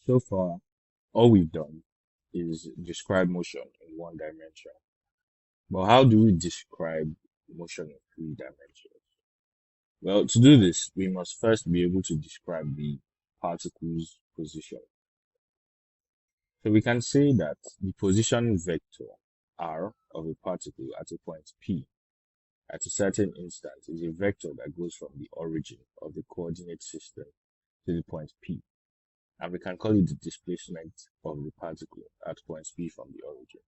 So far, all we've done is describe motion in one dimension. But how do we describe motion in three dimensions? Well, to do this, we must first be able to describe the particle's position. So we can say that the position vector r of a particle at a point P at a certain instant is a vector that goes from the origin of the coordinate system to the point P. And we can call it the displacement of the particle at point P from the origin.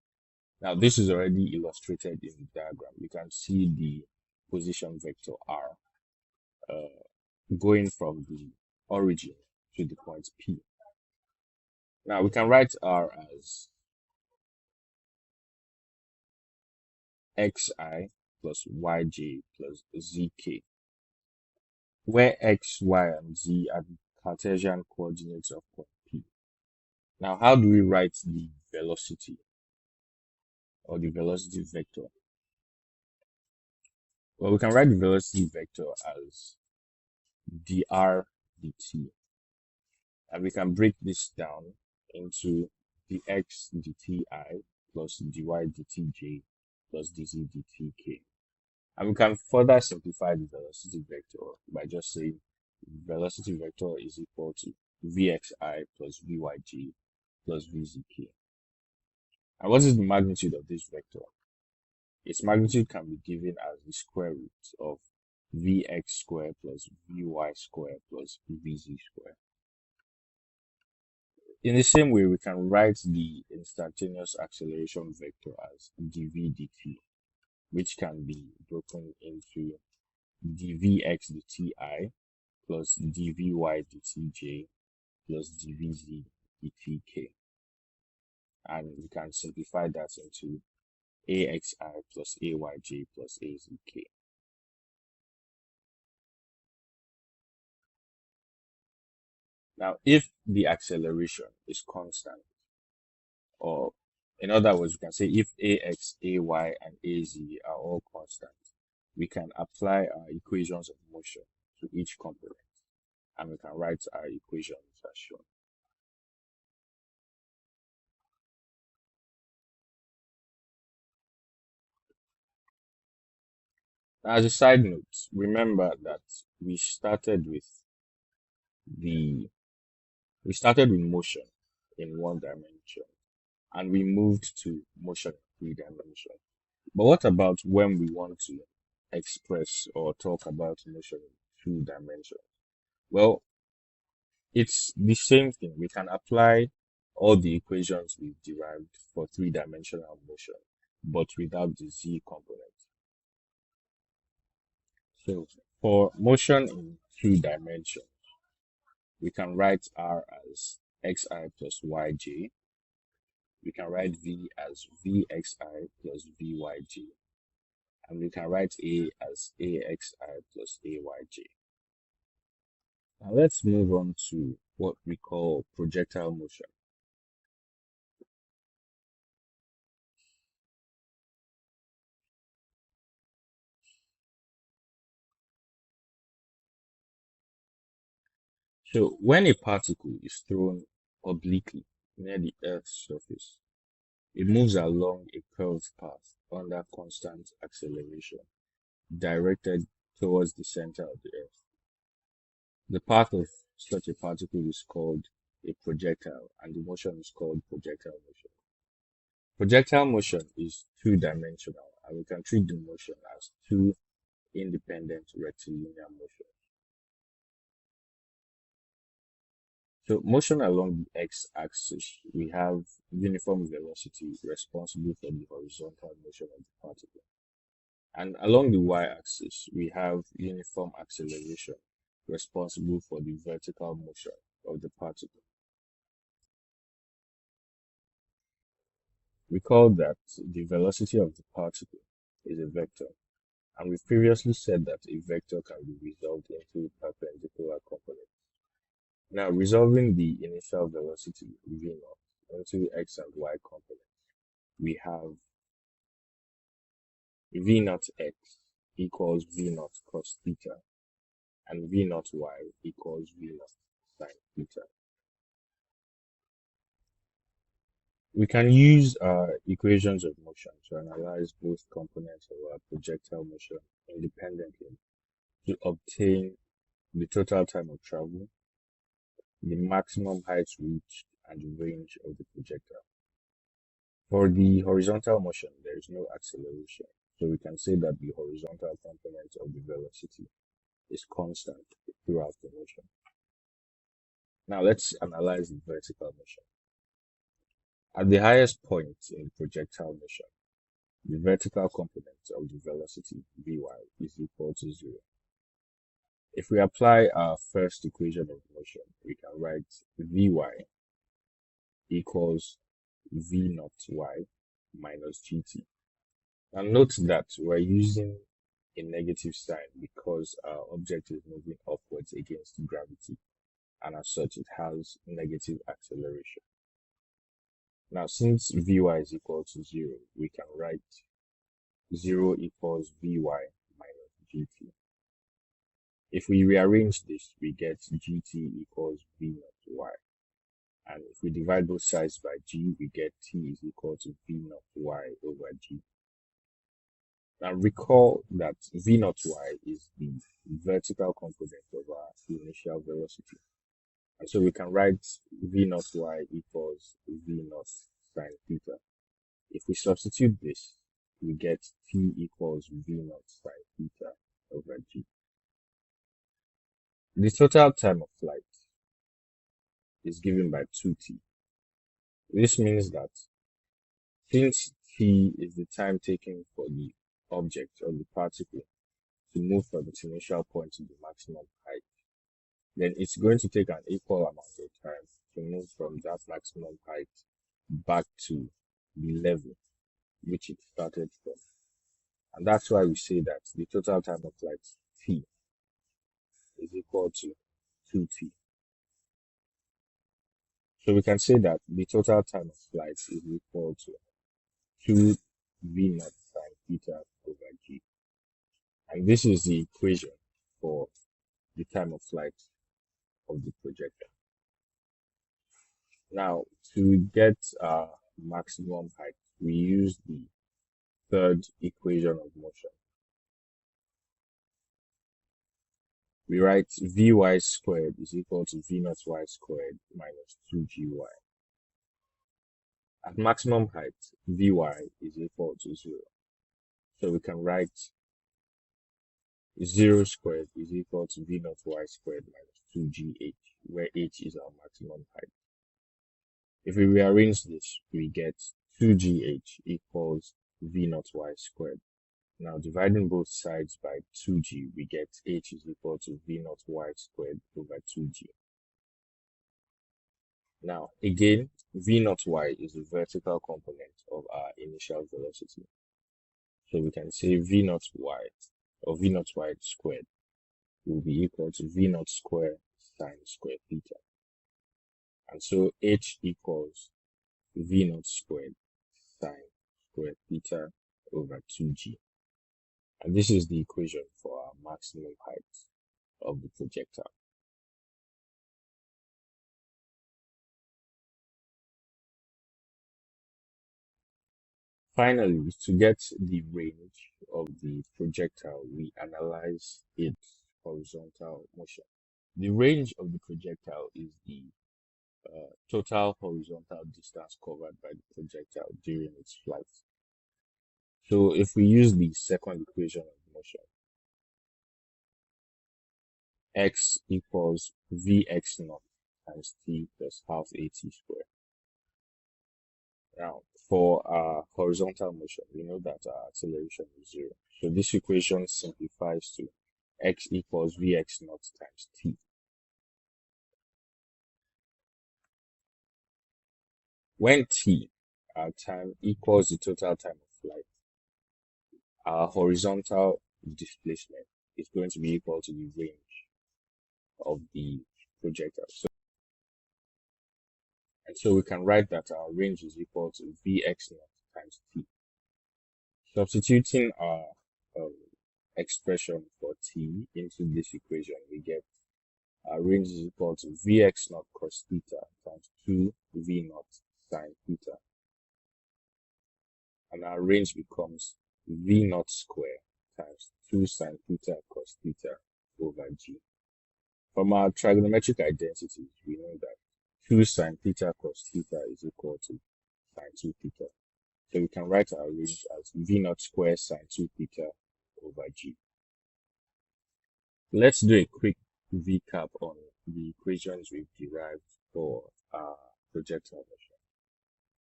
Now, this is already illustrated in the diagram. You can see the position vector r going from the origin to the point P. Now, we can write r as xi plus yj plus zk, where x, y, and z are the Cartesian coordinates of point P. Now, how do we write the velocity or the velocity vector? Well, we can write the velocity vector as dr dt, and we can break this down into dx dti plus dy dtj plus dz dtk. And we can further simplify the velocity vector by just saying velocity vector is equal to vxi plus vyj plus vzk. And what is the magnitude of this vector? Its magnitude can be given as the square root of vx squared plus vy squared plus vz squared. In the same way, we can write the instantaneous acceleration vector as dv dt, which can be broken into dvx dti plus dvy dtj plus dvz dtk. And we can simplify that into axi plus ayj plus azk. Now, if the acceleration is constant, or in other words, we can say if ax, ay, and az are all constant, we can apply our equations of motion to each component, and we can write our equations as shown. Now, as a side note, remember that we started with the we started with motion in one dimension, and we moved to motion in three dimensions. But what about when we want to express or talk about motion in two dimensions? Well, it's the same thing. We can apply all the equations we've derived for three-dimensional motion, but without the z component. So for motion in two dimensions, we can write r as xi plus yj. We can write v as vxi plus vyj. And we can write a as axi plus ayj. Now let's move on to what we call projectile motion. So when a particle is thrown obliquely near the Earth's surface, it moves along a curved path under constant acceleration, directed towards the center of the Earth. The path of such a particle is called a projectile, and the motion is called projectile motion. Projectile motion is two-dimensional, and we can treat the motion as two independent rectilinear motions. So motion along the x-axis, we have uniform velocity responsible for the horizontal motion of the particle. And along the y-axis, we have uniform acceleration responsible for the vertical motion of the particle. Recall that the velocity of the particle is a vector, and we've previously said that a vector can be resolved into perpendicular components. Now, resolving the initial velocity v0 into x and y components, we have v0 x equals v0 cos theta, and v0 y equals v0 sin theta. We can use equations of motion to analyze both components of our projectile motion independently to obtain the total time of travel, the maximum height reached, and the range of the projectile. For the horizontal motion, there is no acceleration, so we can say that the horizontal component of the velocity is constant throughout the motion. Now let's analyze the vertical motion. At the highest point in the projectile motion, the vertical component of the velocity Vy is equal to 0. If we apply our first equation of motion, we can write Vy equals V naught y minus gt. And note that we're using a negative sign because our object is moving upwards against gravity, and as such it has negative acceleration. Now, since Vy is equal to 0, we can write 0 equals Vy minus gt. If we rearrange this, we get gt equals V naught y. And if we divide both sides by g, we get t is equal to V naught y over g. Now recall that V naught y is the vertical component of our initial velocity. And so we can write V naught y equals V naught sine theta. If we substitute this, we get t equals V naught sine theta over g. The total time of flight is given by 2t. This means that since t is the time taken for the object or the particle to move from its initial point to the maximum height, then it's going to take an equal amount of time to move from that maximum height back to the level which it started from. And that's why we say that the total time of flight t is equal to 2t. So we can say that the total time of flight is equal to 2 v naught sine theta over g. And this is the equation for the time of flight of the projectile. Now, to get maximum height, we use the third equation of motion. We write Vy squared is equal to V naught y squared minus 2gy. At maximum height, Vy is equal to 0. So we can write 0 squared is equal to V naught y squared minus 2gh, where h is our maximum height. If we rearrange this, we get 2gh equals V naught y squared. Now, dividing both sides by 2g, we get h is equal to V naught y squared over 2g. Now, again, V naught y is the vertical component of our initial velocity. So we can say V naught y, or V naught y squared, will be equal to V naught square sine square theta. And so h equals V naught squared sine square theta over 2g. And this is the equation for our maximum height of the projectile. Finally, to get the range of the projectile, we analyze its horizontal motion. The range of the projectile is the total horizontal distance covered by the projectile during its flight. So if we use the second equation of motion, x equals vx naught times t plus half at squared. Now, for our horizontal motion, we know that our acceleration is 0. So this equation simplifies to x equals vx naught times t. When t, our time, equals the total time of flight, our horizontal displacement is going to be equal to the range of the projectile. So we can write that our range is equal to vx naught times t. Substituting our expression for t into this equation, we get our range is equal to vx naught cos theta times 2 v naught sine theta. and our range becomes v naught square times 2 sine theta cos theta over g. From our trigonometric identities, we know that 2 sine theta cos theta is equal to sine 2 theta. So we can write our range as v naught square sine 2 theta over g. Let's do a quick recap on the equations we've derived for our projectile motion.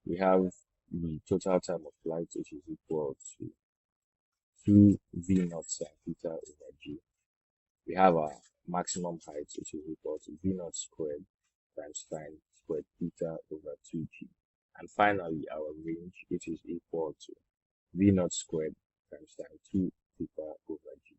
We have the total time of flight, which is equal to 2 v naught sine theta over g. We have our maximum height, which is equal to v naught squared times sine squared theta over 2g. And finally, our range, which is equal to v naught squared times sine 2 theta over g.